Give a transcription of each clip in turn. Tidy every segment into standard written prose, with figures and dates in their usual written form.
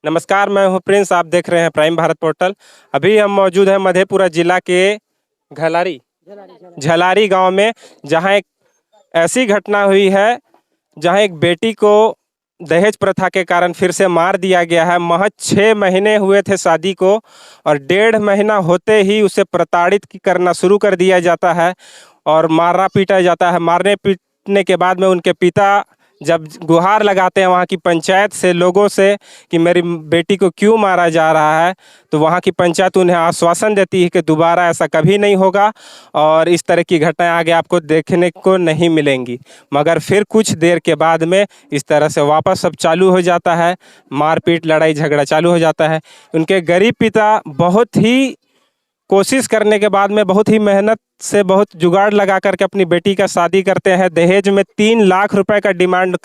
नमस्कार, मैं हूं प्रिंस। आप देख रहे हैं प्राइम भारत पोर्टल। अभी हम मौजूद हैं मधेपुरा जिला के झलारी गांव में, जहां एक ऐसी घटना हुई है जहां एक बेटी को दहेज प्रथा के कारण फिर से मार दिया गया है। महज 6 महीने हुए थे शादी को और 1.5 महीना होते ही उसे प्रताड़ित करना शुरू कर दिया जाता है और मारना पीटा जाता है। मारने पीटने के बाद में उनके पिता जब गुहार लगाते हैं वहाँ की पंचायत से, लोगों से, कि मेरी बेटी को क्यों मारा जा रहा है, तो वहाँ की पंचायत उन्हें आश्वासन देती है कि दोबारा ऐसा कभी नहीं होगा और इस तरह की घटनाएं आगे आपको देखने को नहीं मिलेंगी। मगर फिर कुछ देर के बाद में इस तरह से वापस सब चालू हो जाता है, मारपीट लड़ाई झगड़ा चालू हो जाता है। उनके गरीब पिता बहुत ही कोशिश करने के बाद में, बहुत ही मेहनत से, बहुत जुगाड़ लगा करके अपनी बेटी का शादी करते हैं। दहेज में 3 लाख रुपए का डिमांड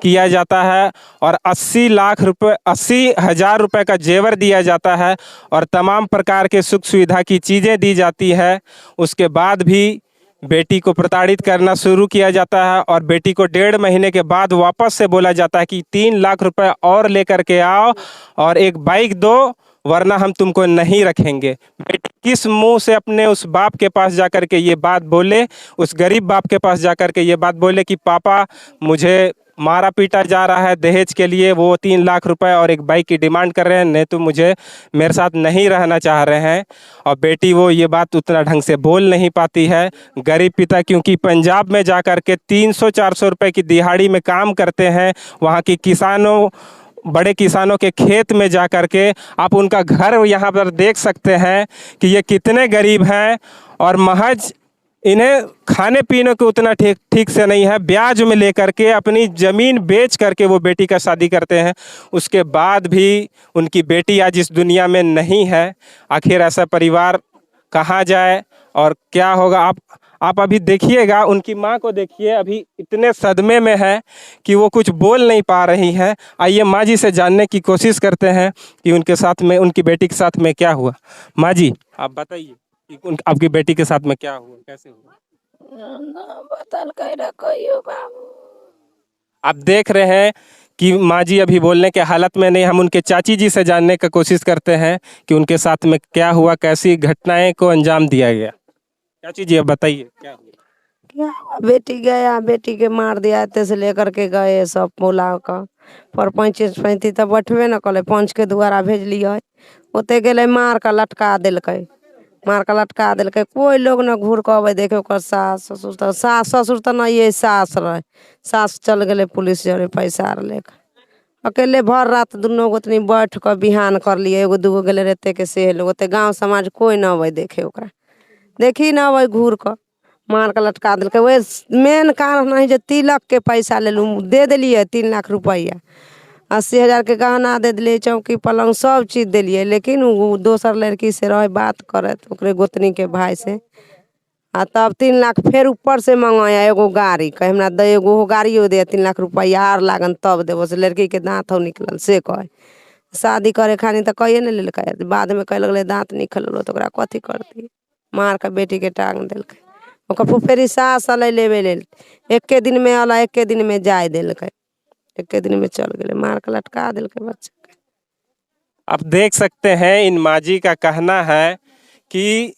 किया जाता है और 80,000 रुपए का जेवर दिया जाता है और तमाम प्रकार के सुख सुविधा की चीज़ें दी जाती है। उसके बाद भी बेटी को प्रताड़ित करना शुरू किया जाता है और बेटी को 1.5 महीने के बाद वापस से बोला जाता है कि 3 लाख रुपए और लेकर के आओ और एक बाइक दो, वरना हम तुमको नहीं रखेंगे। बेटी किस मुंह से अपने उस बाप के पास जाकर के ये बात बोले, उस गरीब बाप के पास जाकर के ये बात बोले कि पापा मुझे मारा पीटा जा रहा है दहेज के लिए, वो 3 लाख रुपए और एक बाइक की डिमांड कर रहे हैं, नहीं तो मुझे मेरे साथ नहीं रहना चाह रहे हैं। और बेटी वो ये बात उतना ढंग से बोल नहीं पाती है। गरीब पिता क्योंकि पंजाब में जा कर के 300-400 रुपये की दिहाड़ी में काम करते हैं, वहाँ की किसानों, बड़े किसानों के खेत में जा कर के आप उनका घर यहाँ पर देख सकते हैं कि ये कितने गरीब हैं और महज इन्हें खाने पीने को उतना ठीक से नहीं है। ब्याज में लेकर के अपनी ज़मीन बेच करके वो बेटी का शादी करते हैं। उसके बाद भी उनकी बेटी आज इस दुनिया में नहीं है। आखिर ऐसा परिवार कहाँ जाए और क्या होगा? आप अभी देखिएगा, उनकी माँ को देखिए, अभी इतने सदमे में है कि वो कुछ बोल नहीं पा रही हैं। आइए माँ जी से जानने की कोशिश करते हैं कि उनके साथ में, उनकी बेटी के साथ में क्या हुआ। माँ जी, आप बताइए कि आपकी बेटी के साथ में क्या हुआ, कैसे हुआ? आप देख रहे हैं कि माँ जी अभी बोलने के हालत में नहीं। हम उनके चाची जी से जानने की कोशिश करते हैं कि उनके साथ में क्या हुआ, कैसी घटनाएं को अंजाम दिया गया। चाची जी, अब बताइए क्या हुआ? क्या हुआ? बेटी गया, बेटी के मार दिया, इतने से लेकर के गए सब बोला का पर 25-35 तब बैठबे न कले, पंच के द्वारा भेज लिया। ओते गए मार का लटका दिलकै। कोई लोग न घूर के अबे देखे ओकर सास ससुर तो नहीं है, सास रहे। सास चल गए पुलिस जरे पैसा लेकर। अकेले भर रात दोनों गोतनी बैठ कर बिहान कर लिए। एगो दूगो गए रहते के से लोग, ओते गाँव समाज कोई न अबे देखे ओकरा, देखी न अबे घूर कर मार के लटका दिलकै। वे मेन कारण नहीं जो तिलक के पैसा ले लूँ, दे दिलिए 3 लाख रुपया, 80,000 के गहना दे दिलिए, चौकी पलंग सब चीज़ दिलिए। लेकिन वो दोसर लड़की से रहे बात करे ओकरे गोतनी के भाई से, आ तब 3 लाख फिर ऊपर से मंगाया एगो गाड़ी, कहे हमरा दे एगो गाड़ियों दे 3 लाख रुपया आर लागन तब देव। से लड़की के दाँत हो निकलल से कहे शादी करे खानी तो कहिए न लेलकै, बाद में कह लगल दाँत निकलल तो ओकरा कथी करती, मार के बेटी के टांग दिलकै। ओकर फुफेरी सास अलै लेबे लेल, एके दिन में अला, एके दिन में जाय दिलकै, एके दिन में चल गए, मार के लटका दिलकै बच्चा के। आप देख सकते हैं, इन माँ जी का कहना है कि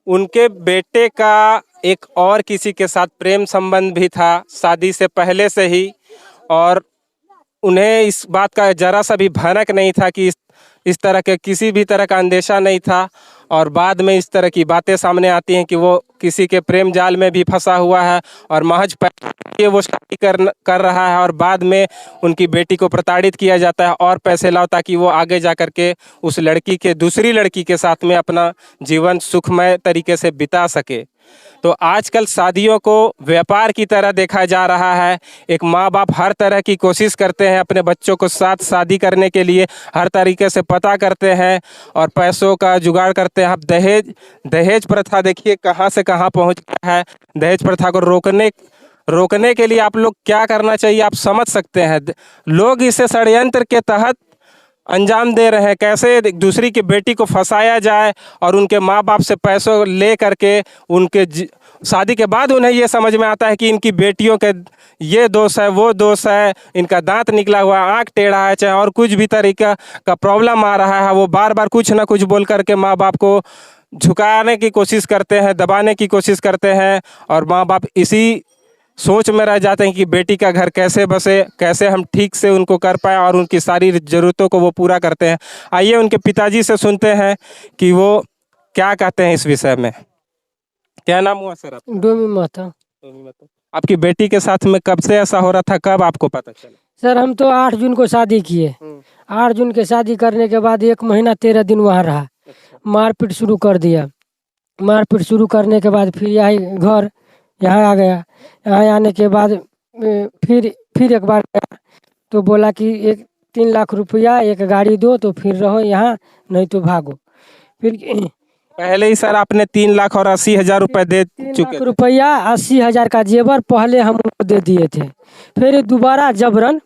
उनके बेटे का एक और किसी के साथ प्रेम संबंध भी था शादी से पहले से ही, और उन्हें इस बात का जरा सा भी भनक नहीं था कि इस तरह के किसी भी तरह का अंदेशा नहीं था। और बाद में इस तरह की बातें सामने आती हैं कि वो किसी के प्रेम जाल में भी फंसा हुआ है और महज पैसे वो शादी कर रहा है और बाद में उनकी बेटी को प्रताड़ित किया जाता है और पैसे लाओ ताकि वो आगे जा कर के उस लड़की के, दूसरी लड़की के साथ में अपना जीवन सुखमय तरीके से बिता सके। तो आजकल शादियों को व्यापार की तरह देखा जा रहा है। एक माँ बाप हर तरह की कोशिश करते हैं अपने बच्चों को साथ शादी करने के लिए, हर तरीके से पता करते हैं और पैसों का जुगाड़ करते हैं। अब दहेज प्रथा देखिए कहाँ से कहाँ पहुँच गया है। दहेज प्रथा को रोकने के लिए आप लोग क्या करना चाहिए, आप समझ सकते हैं। लोग इसे षड्यंत्र के तहत अंजाम दे रहे हैं, कैसे एक दूसरी की बेटी को फंसाया जाए और उनके माँ बाप से पैसों ले करके उनके शादी के बाद उन्हें ये समझ में आता है कि इनकी बेटियों के ये दोष है, वो दोष है, इनका दांत निकला हुआ, आंख टेढ़ा है, चाहे और कुछ भी तरीका का प्रॉब्लम आ रहा है, वो बार बार कुछ ना कुछ बोल करके माँ बाप को झुकाने की कोशिश करते हैं, दबाने की कोशिश करते हैं और माँ बाप इसी सोच में रह जाते हैं कि बेटी का घर कैसे बसे, कैसे हम ठीक से उनको कर पाएँ और उनकी सारी ज़रूरतों को वो पूरा करते हैं। आइए उनके पिताजी से सुनते हैं कि वो क्या कहते हैं इस विषय में। क्या नाम हुआ सर आपका? डोमी माता। आपकी बेटी के साथ में कब से ऐसा हो रहा था, कब आपको पता चला? सर हम तो 8 जून को शादी किए। 8 जून के शादी करने के बाद 1 महीना 13 दिन वहाँ रहा। मारपीट शुरू कर दिया। मारपीट शुरू करने के बाद फिर यहाँ आ गया। यहाँ आने के बाद फिर एक बार गया तो बोला कि 3 लाख रुपया एक गाड़ी दो तो फिर रहो यहाँ, नहीं तो भागो। फिर पहले ही सर आपने 3,80,000 रुपए दे 3 चुके लाख थे। रुपया 80,000 का जेवर पहले हम उनको दे दिए थे। फिर दोबारा जबरन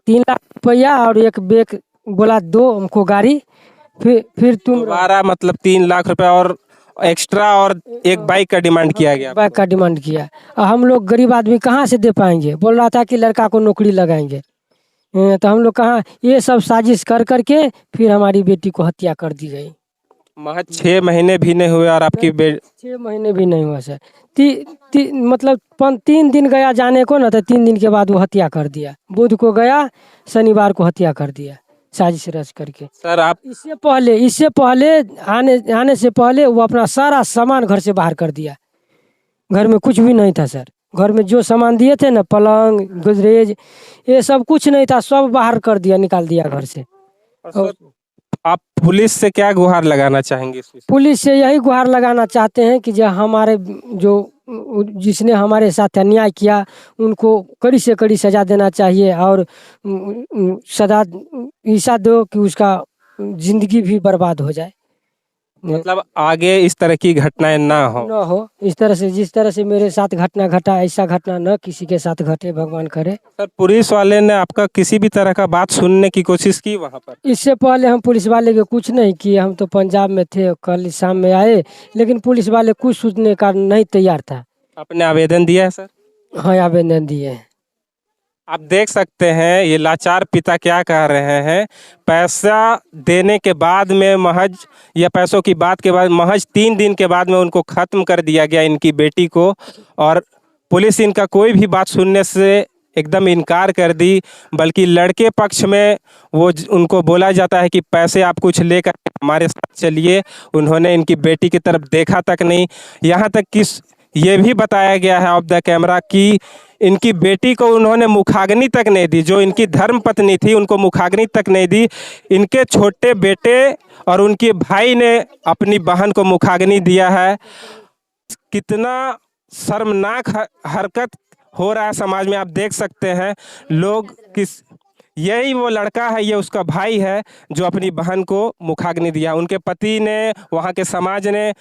3 लाख रुपया और एक बैग बोला दो हमको गाड़ी। फिर तुम दोबारा मतलब 3 लाख रुपए और एक्स्ट्रा और एक बाइक का डिमांड किया गया। बाइक का डिमांड किया और हम लोग गरीब आदमी कहाँ से दे पाएंगे। बोल रहा था कि लड़का को नौकरी लगाएंगे। तो हम लोग कहाँ, ये सब साजिश कर करके फिर हमारी बेटी को हत्या कर दी गई। महज 6 महीने भी नहीं हुए और आपकी 6 महीने भी नहीं हुआ सर। मतलब 3 दिन गया जाने को ना, तो 3 दिन के बाद वो हत्या कर दिया। बुध को गया, शनिवार को हत्या कर दिया साजिश रच करके। सर आप इससे पहले आने से पहले वो अपना सारा सामान घर से बाहर कर दिया। घर में कुछ भी नहीं था सर। घर में जो सामान दिए थे ना, पलंग, गोदरेज, ये सब कुछ नहीं था, सब बाहर कर दिया, निकाल दिया घर से। सर, आप पुलिस से क्या गुहार लगाना चाहेंगे इस विषय? पुलिस से यही गुहार लगाना चाहते हैं कि जिसने हमारे साथ अन्याय किया उनको कड़ी से कड़ी सजा देना चाहिए और सजा ऐसा दो कि उसका जिंदगी भी बर्बाद हो जाए। मतलब आगे इस तरह की घटनाएं ना हो। इस तरह से, जिस तरह से मेरे साथ घटना घटा, ऐसा घटना न किसी के साथ घटे, भगवान करे। सर पुलिस वाले ने आपका किसी भी तरह का बात सुनने की कोशिश की वहां पर? इससे पहले हम पुलिस वाले के कुछ नहीं किए। हम तो पंजाब में थे, कल शाम में आए, लेकिन पुलिस वाले कुछ सुनने का नहीं तैयार था। आपने आवेदन दिया है सर? हाँ, आवेदन दिए। आप देख सकते हैं ये लाचार पिता क्या कह रहे हैं। पैसा देने के बाद में महज, या पैसों की बात के बाद महज 3 दिन के बाद में उनको ख़त्म कर दिया गया इनकी बेटी को, और पुलिस इनका कोई भी बात सुनने से एकदम इनकार कर दी। बल्कि लड़के पक्ष में उनको बोला जाता है कि पैसे आप कुछ लेकर हमारे साथ चलिए। उन्होंने इनकी बेटी की तरफ देखा तक नहीं। यहाँ तक कि ये भी बताया गया है ऑफ द कैमरा कि इनकी बेटी को उन्होंने मुखाग्नि तक नहीं दी। जो इनकी धर्म पत्नी थी उनको मुखाग्नि तक नहीं दी। इनके छोटे बेटे और उनके भाई ने अपनी बहन को मुखाग्नि दिया है। कितना शर्मनाक हरकत हो रहा है समाज में, आप देख सकते हैं। यही वो लड़का है, ये उसका भाई है जो अपनी बहन को मुखाग्नि दिया। उनके पति ने, वहाँ के समाज ने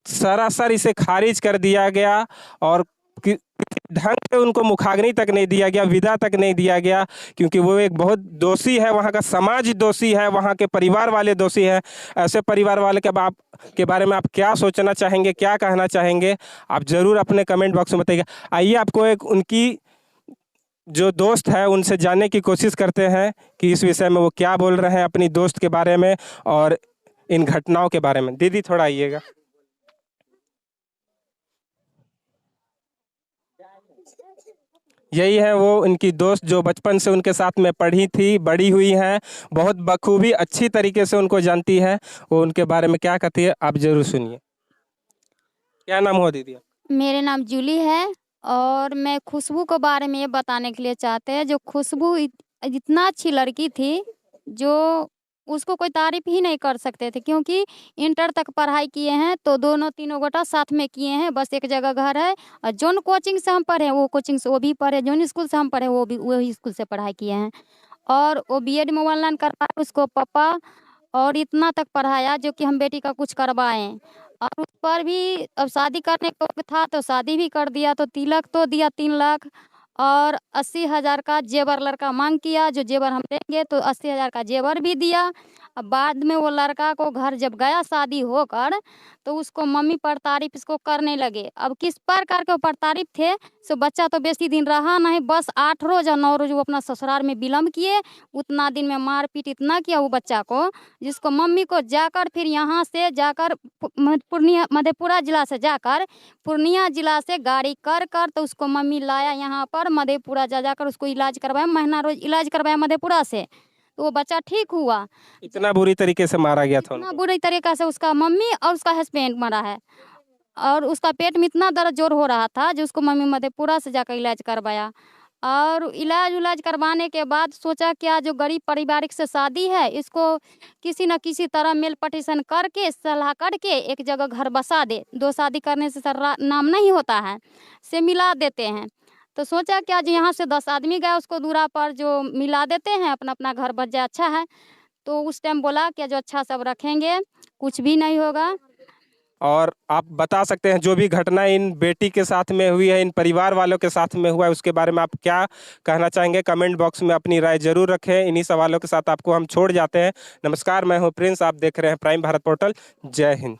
सरासर इसे खारिज कर दिया गया और ढंग से उनको मुखाग्नि तक नहीं दिया गया, विदा तक नहीं दिया गया, क्योंकि वो एक बहुत दोषी है। वहाँ का समाज दोषी है, वहाँ के परिवार वाले दोषी हैं। ऐसे परिवार वाले के बारे में आप क्या सोचना चाहेंगे, क्या कहना चाहेंगे, आप ज़रूर अपने कमेंट बॉक्स में बताइएगा। आइए आपको एक उनकी जो दोस्त है उनसे जानने की कोशिश करते हैं कि इस विषय में वो क्या बोल रहे हैं अपनी दोस्त के बारे में और इन घटनाओं के बारे में। दीदी थोड़ा आइएगा। यही है वो इनकी दोस्त जो बचपन से उनके साथ में पढ़ी थी, बड़ी हुई हैं, बहुत बखूबी अच्छी तरीके से उनको जानती है। वो उनके बारे में क्या कहती है आप जरूर सुनिए। क्या नाम हुआ दीदी? मेरे नाम जूली है और मैं खुशबू के बारे में ये बताने के लिए चाहते हैं। जो खुशबू इतना अच्छी लड़की थी जो उसको कोई तारीफ ही नहीं कर सकते थे, क्योंकि इंटर तक पढ़ाई किए हैं तो दोनों तीनों गोटा साथ में किए हैं। बस एक जगह घर है और जोन कोचिंग से हम पढ़े वो कोचिंग से वो भी पढ़े, जोन स्कूल से हम पढ़े वो भी वही स्कूल से पढ़ाई किए हैं। और वो बीएड में ऑनलाइन करवाया उसको पापा, और इतना तक पढ़ाया जो कि हम बेटी का कुछ करवाएं। और उस पर भी अब शादी करने को था तो शादी भी कर दिया, तो तिलक तो दिया 3 लाख और 80,000 का जेवर लड़का मांग किया, जो जेवर हम देंगे, तो 80,000 का जेवर भी दिया। अब बाद में वो लड़का को घर जब गया शादी होकर, तो उसको मम्मी प्रताड़ित इसको करने लगे। अब किस प्रकार के वो प्रताड़ित थे, सो बच्चा तो बेसी दिन रहा नहीं, बस 8 रोज और 9 रोज वो अपना ससुराल में विलम्ब किए। उतना दिन में मारपीट इतना किया वो बच्चा को, जिसको मम्मी को जाकर फिर यहाँ से जाकर पूर्णिया मधेपुरा जिला से जाकर पूर्णिया जिला से गाड़ी कर तो उसको मम्मी लाया यहाँ पर मधेपुरा जाकर उसको इलाज करवाया, महीना रोज इलाज करवाया मधेपुरा से, तो वो बच्चा ठीक हुआ। इतना बुरी तरीके से मारा गया था इतना उनको। बुरी तरीका से उसका मम्मी और उसका हस्बैंड मरा है, और उसका पेट में इतना दर्द जोर हो रहा था, जो उसको मम्मी मधेपुरा से जाकर इलाज करवाया। और इलाज करवाने के बाद सोचा क्या जो गरीब पारिवारिक से शादी है, इसको किसी न किसी तरह मेल पटिशन करके सलाह करके एक जगह घर बसा दे। 2 शादी करने से सर नाम नहीं होता है, से मिला देते हैं। तो सोचा क्या जो यहाँ से 10 आदमी गए उसको दूरा पर, जो मिला देते हैं, अपना अपना घर बच जाए, अच्छा है। तो उस टाइम बोला कि जो अच्छा सब रखेंगे, कुछ भी नहीं होगा। और आप बता सकते हैं जो भी घटना इन बेटी के साथ में हुई है, इन परिवार वालों के साथ में हुआ है, उसके बारे में आप क्या कहना चाहेंगे? कमेंट बॉक्स में अपनी राय जरूर रखें। इन्हीं सवालों के साथ आपको हम छोड़ जाते हैं। नमस्कार, मैं हूं प्रिंस, आप देख रहे हैं प्राइम भारत पोर्टल। जय हिंद।